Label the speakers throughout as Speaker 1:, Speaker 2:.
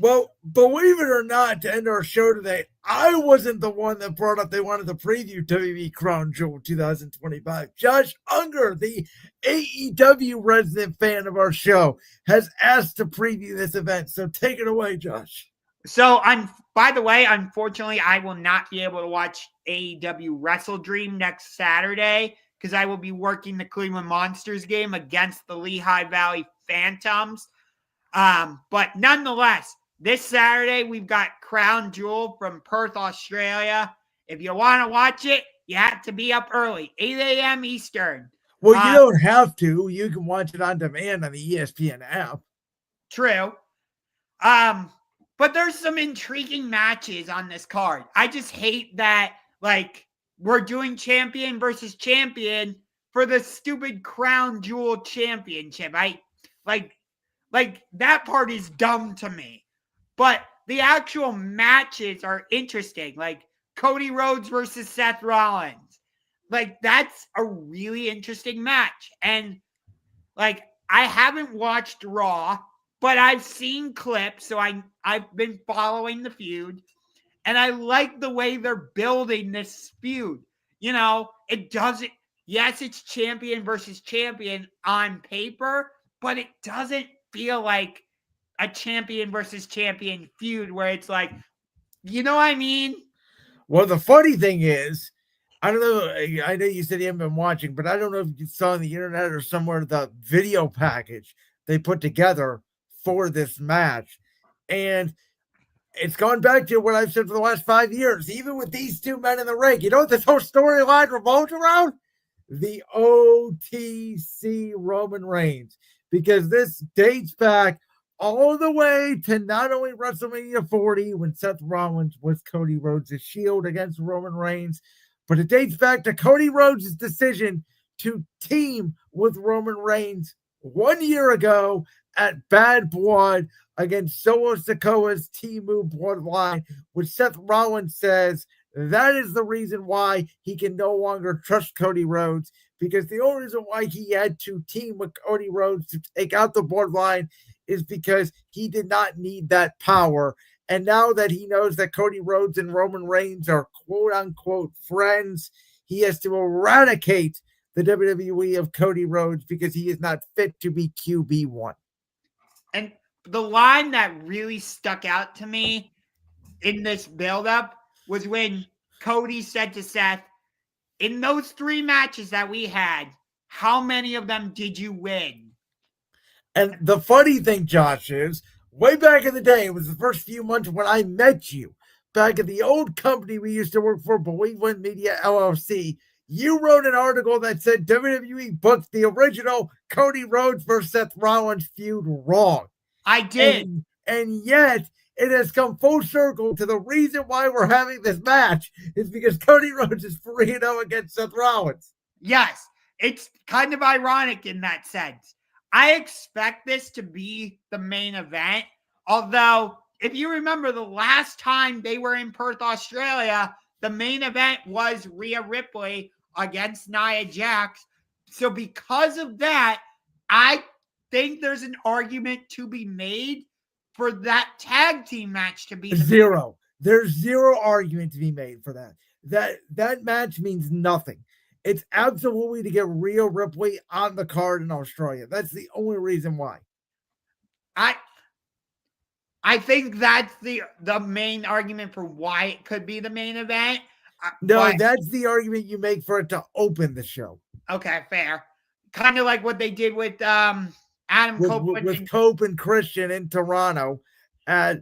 Speaker 1: Well, believe it or not, to end our show today, I wasn't the one that brought up they wanted to preview WWE Crown Jewel 2025. Josh Unger, the AEW resident fan of our show, has asked to preview this event. So take it away, Josh.
Speaker 2: So, by the way, unfortunately, I will not be able to watch AEW Wrestle Dream next Saturday because I will be working the Cleveland Monsters game against the Lehigh Valley Phantoms. But nonetheless, this Saturday, we've got Crown Jewel from Perth, Australia. If you want to watch it, you have to be up early, 8 a.m. Eastern.
Speaker 1: Well, you don't have to. You can watch it on demand on the ESPN app.
Speaker 2: True. But there's some intriguing matches on this card. I just hate that, we're doing champion versus champion for the stupid Crown Jewel championship. That part is dumb to me. But the actual matches are interesting. Like Cody Rhodes versus Seth Rollins. That's a really interesting match. And I haven't watched Raw, but I've seen clips, so I've been following the feud, and I like the way they're building this feud. It doesn't, yes, it's champion versus champion on paper, but it doesn't feel like a champion versus champion feud where it's like, you know what I mean?
Speaker 1: Well, the funny thing is, I don't know. I know you said you haven't been watching, but I don't know if you saw on the internet or somewhere the video package they put together for this match. And it's gone back to what I've said for the last 5 years. Even with these two men in the ring, you know what this whole storyline revolves around? The OTC Roman Reigns. Because this dates back all the way to not only WrestleMania 40 when Seth Rollins was Cody Rhodes' shield against Roman Reigns, but it dates back to Cody Rhodes' decision to team with Roman Reigns 1 year ago at Bad Blood against Solo Sikoa's Timu Bloodline, which Seth Rollins says that is the reason why he can no longer trust Cody Rhodes, because the only reason why he had to team with Cody Rhodes to take out the Bloodline is because he did not need that power. And now that he knows that Cody Rhodes and Roman Reigns are quote-unquote friends, he has to eradicate the WWE of Cody Rhodes because he is not fit to be QB1.
Speaker 2: And the line that really stuck out to me in this buildup was when Cody said to Seth, in those 3 matches that we had, how many of them did you win?
Speaker 1: And the funny thing, Josh, is way back in the day, it was the first few months when I met you, back at the old company we used to work for, Believe One Media LLC, you wrote an article that said WWE booked the original Cody Rhodes versus Seth Rollins feud wrong.
Speaker 2: I did.
Speaker 1: And yet, it has come full circle to the reason why we're having this match is because Cody Rhodes is 3-0 against Seth Rollins.
Speaker 2: Yes, it's kind of ironic in that sense. I expect this to be the main event, although if you remember the last time they were in Perth, Australia, the main event was Rhea Ripley against Nia Jax. So because of that, I think there's an argument to be made for that tag team match to be
Speaker 1: zero. There's zero argument to be made for that. That match means nothing. It's absolutely to get Rhea Ripley on the card in Australia. That's the only reason why.
Speaker 2: I think that's the main argument for why it could be the main event.
Speaker 1: No, that's the argument you make for it to open the show.
Speaker 2: Okay, fair. Kind of like what they did with Adam Copeland.
Speaker 1: With Cope and Christian in Toronto at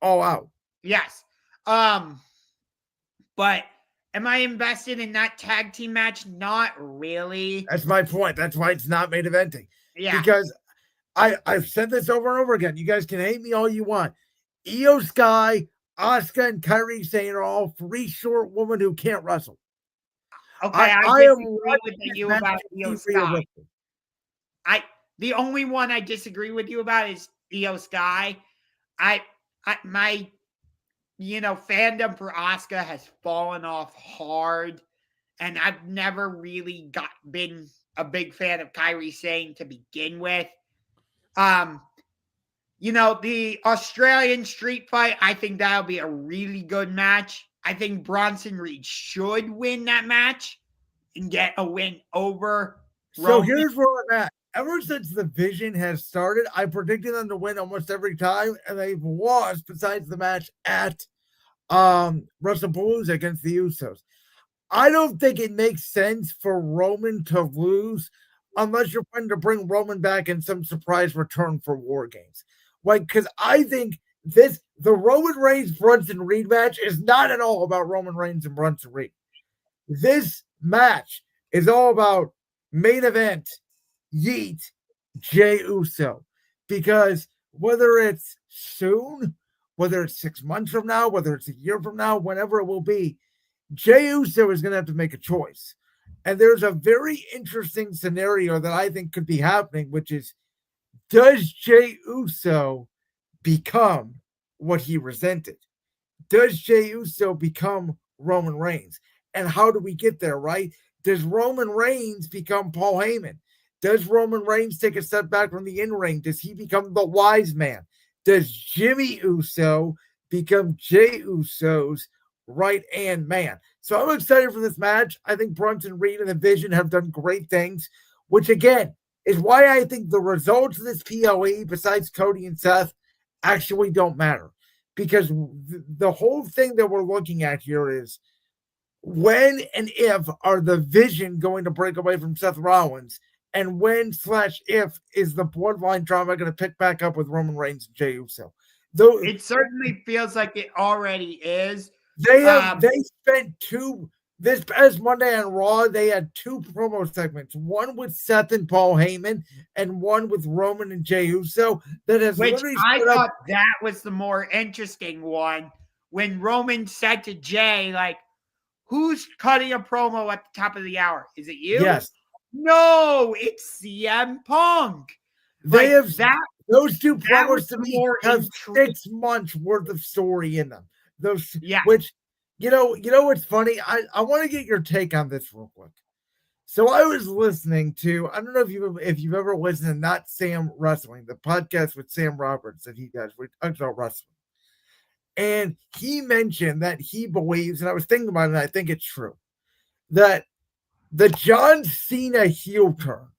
Speaker 1: All Out.
Speaker 2: Yes. But am I invested in that tag team match? Not really.
Speaker 1: That's my point. That's why it's not main eventing.
Speaker 2: Yeah.
Speaker 1: Because I've said this over and over again. You guys can hate me all you want. Io Sky, Asuka, and Kairi Sane are all 3 short women who can't wrestle.
Speaker 2: Okay, I disagree with you about Io Sky. The only one I disagree with you about is Io Sky. My fandom for Asuka has fallen off hard, and I've never really been a big fan of Kairi Sane to begin with. the Australian street fight, I think that'll be a really good match. I think Bronson Reed should win that match and get a win over
Speaker 1: So
Speaker 2: Roman.
Speaker 1: here's where I'm at. Ever since the Vision has started, I predicted them to win almost every time, and they've lost besides the match at WrestlePalooza against the Usos. I don't think it makes sense for Roman to lose unless you're planning to bring Roman back in some surprise return for War Games. Like, because I think the Roman Reigns Brunson Reed match is not at all about Roman Reigns and Brunson Reed. This match is all about main event Yeet Jey Uso, because whether it's soon, whether it's 6 months from now, whether it's a year from now, whenever it will be, Jey Uso is going to have to make a choice. And there's a very interesting scenario that I think could be happening, which is, does Jey Uso become what he resented? Does Jey Uso become Roman Reigns? And how do we get there, right? Does Roman Reigns become Paul Heyman? Does Roman Reigns take a step back from the in-ring? Does he become the wise man? Does Jimmy Uso become Jey Uso's right-hand man? So I'm excited for this match. I think Brunson Reed and the Vision have done great things, which again is why I think the results of this PLE, besides Cody and Seth, actually don't matter. Because the whole thing that we're looking at here is, when and if are the Vision going to break away from Seth Rollins? And when/if is the Bloodline drama going to pick back up with Roman Reigns and Jey Uso? Though
Speaker 2: it certainly feels like it already is.
Speaker 1: They spent this past Monday on Raw. They had 2 promo segments, one with Seth and Paul Heyman, and one with Roman and Jey Uso.
Speaker 2: Which I thought that was the more interesting one, when Roman said to Jey, like, "Who's cutting a promo at the top of the hour? Is it you?"
Speaker 1: Yes.
Speaker 2: No, it's CM Punk.
Speaker 1: They have those 2 promos to me have 6 months worth of story in them. Which, what's funny? I want to get your take on this real quick. So I was listening to, I don't know if you've ever listened to Not Sam Wrestling, the podcast with Sam Roberts that he does, where he talks about wrestling. And he mentioned that he believes, and I was thinking about it, and I think it's true, that the John Cena heel turn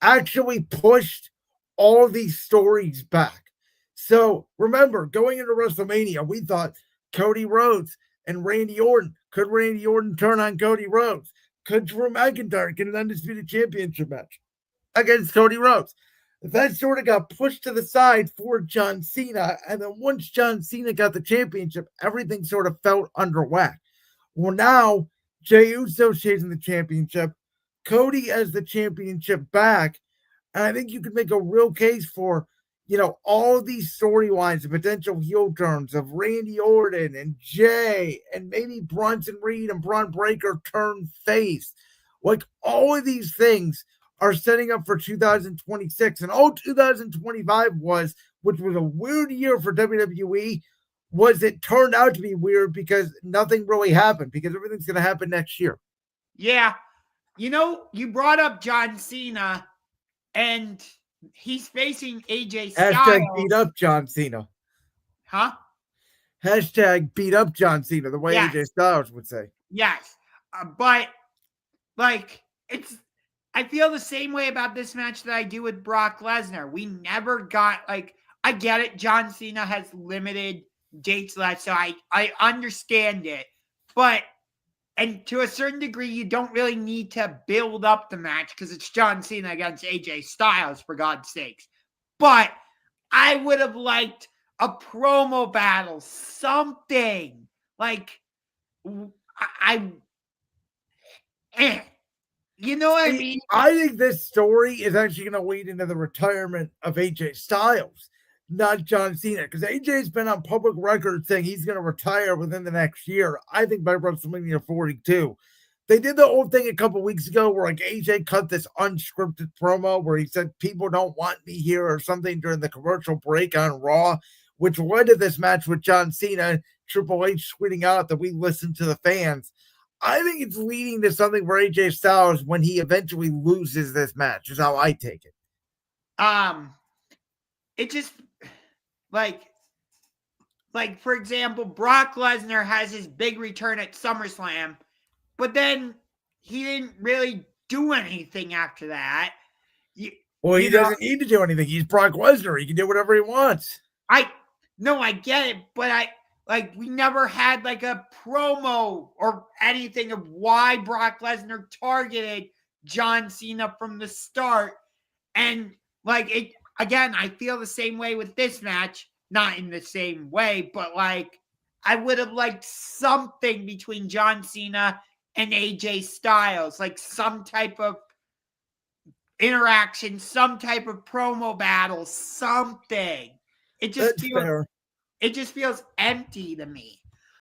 Speaker 1: actually pushed all these stories back. So remember, going into WrestleMania, we thought Cody Rhodes and Randy Orton. Could Randy Orton turn on Cody Rhodes? Could Drew McIntyre get an undisputed championship match against Cody Rhodes? That sort of got pushed to the side for John Cena. And then once John Cena got the championship, everything sort of felt under whack. Well, now Jey Uso chasing the championship, Cody has the championship back, and I think you could make a real case for, all of these storylines and potential heel turns of Randy Orton and Jey and maybe Bronson Reed and Braun Breaker turn face. Like, all of these things are setting up for 2026, and all 2025 was, which was a weird year for WWE, was it turned out to be weird because nothing really happened, because everything's going to happen next year.
Speaker 2: Yeah. You brought up John Cena, and he's facing AJ Styles.
Speaker 1: Hashtag beat up John Cena.
Speaker 2: Huh?
Speaker 1: Hashtag beat up John Cena, the way AJ Styles would say.
Speaker 2: Yes. But, I feel the same way about this match that I do with Brock Lesnar. We never got, I get it. John Cena has limited dates left, so I understand it. But, and to a certain degree, you don't really need to build up the match because it's John Cena against AJ Styles, for God's sakes. But I would have liked a promo battle, something. You know what I mean?
Speaker 1: I think this story is actually going to lead into the retirement of AJ Styles, not John Cena, because AJ's been on public record saying he's going to retire within the next year. I think by WrestleMania 42. They did the whole thing a couple weeks ago where AJ cut this unscripted promo where he said people don't want me here or something during the commercial break on Raw, which led to this match with John Cena, Triple H tweeting out that we listened to the fans. I think it's leading to something for AJ Styles when he eventually loses this match, is how I take it.
Speaker 2: It just, Like for example, Brock Lesnar has his big return at SummerSlam, but then he didn't really do anything after that.
Speaker 1: Well, he doesn't need to do anything. He's Brock Lesnar. He can do whatever he wants.
Speaker 2: I get it, but we never had like a promo or anything of why Brock Lesnar targeted John Cena from the start. And like it again, I feel the same way with this match, not in the same way, but like I would have liked something between John Cena and AJ Styles, like some type of interaction, some type of promo battle, something. It just feels empty to me.